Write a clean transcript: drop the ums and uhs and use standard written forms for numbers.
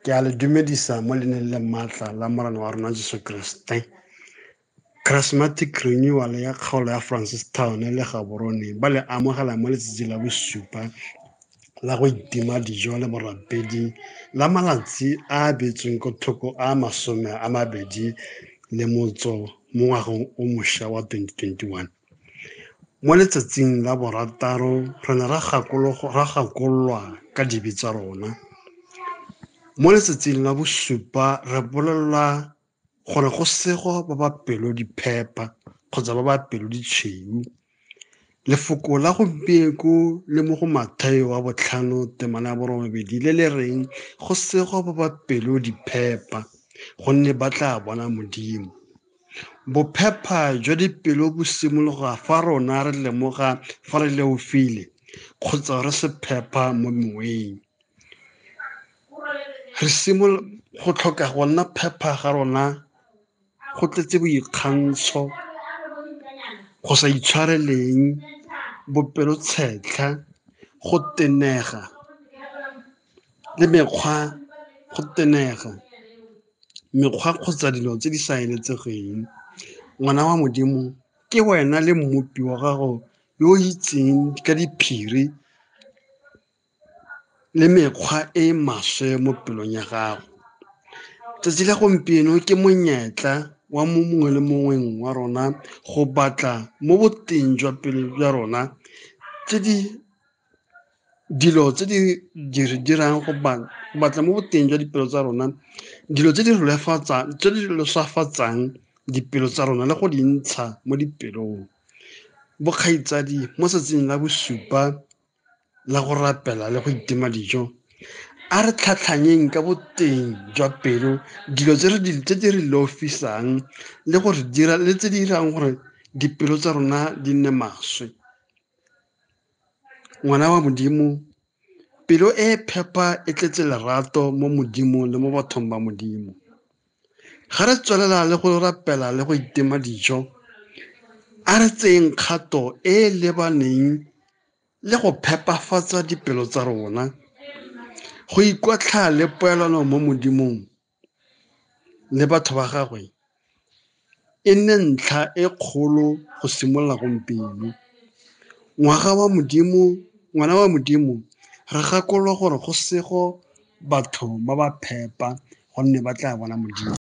Ke a le dumedisa mo leneng le maatla la morena wa rona Jesu Kriste. Charismatic Renewal ya kgaolo ya Francistown le Gaborone ba le amogela mo letsatsi la bosupa la go itima dijo le borapedi la malatsi a beetsweng ko thoko a 20 mo ngwageng o mošwa wa 2021. Mo letsatsing la borataro re ne ra gakololwa ka dibe tsa rona. Mo letsatsing la bosupa re bolelwa gore go sego ba ba pelo diphepa kgotsa ba ba pelo ditshweu. Lefoko la gompieko le mo go Mathayo wa 5:8 le le reng go sego ba ba pelo diphepa gonne ba tla bona Modimo. Bophepa jwa dipelo bo simologa fa rona re lemoga fa re leofile kgotsa re se phepa mo moweng. Go tlhoka go nna phepa ga rona go tletse boikgantsho, go sa itshwareleng, bopelotshetlha, go tenega le mekgwa kgotsa dilo tse di sa eletsegeng. Ngwana wa Modimo ke wena le mmopi wa gago yo o itseng ka diphiri le mekgwa e maswe mo pelong ya gago. Tsatsi la gompieno ke monyetla wa mongwe le mongwe wa rona go batla mo boteng jwa pelo ya rona dilo tse di dirang go batla mo boteng jwa dipelo tsa rona, dilo tse di losafatsang dipelo tsa rona le go di ntsha mo dipelong. Bokgaitsadi, mo tsatsing la bosupa la go rapela le go itima dijo, a re tlhatlhanyeng ka boteng jwa pelo dilo tse di re lofisang le tse di dirang gore dipelo tsa rona di nne maswe. Ngwana wa Modimo, pelo e phepa e tletse lerato mo Modimo le mo bathong ba Modimo. Ga re tswelela le go rapela le go itima dijo, a re tseyeng kgato e lebaneng le go phepafatsa dipelo tsa rona, go ikotlha le poelano mo Modimong le batho ba gagwe e nne ntlha e kgolo go simolola gompieno. Ngwana wa Modimo, re gakolwa gore go sego batho ba ba phepa gonne ba tla bona Modimo.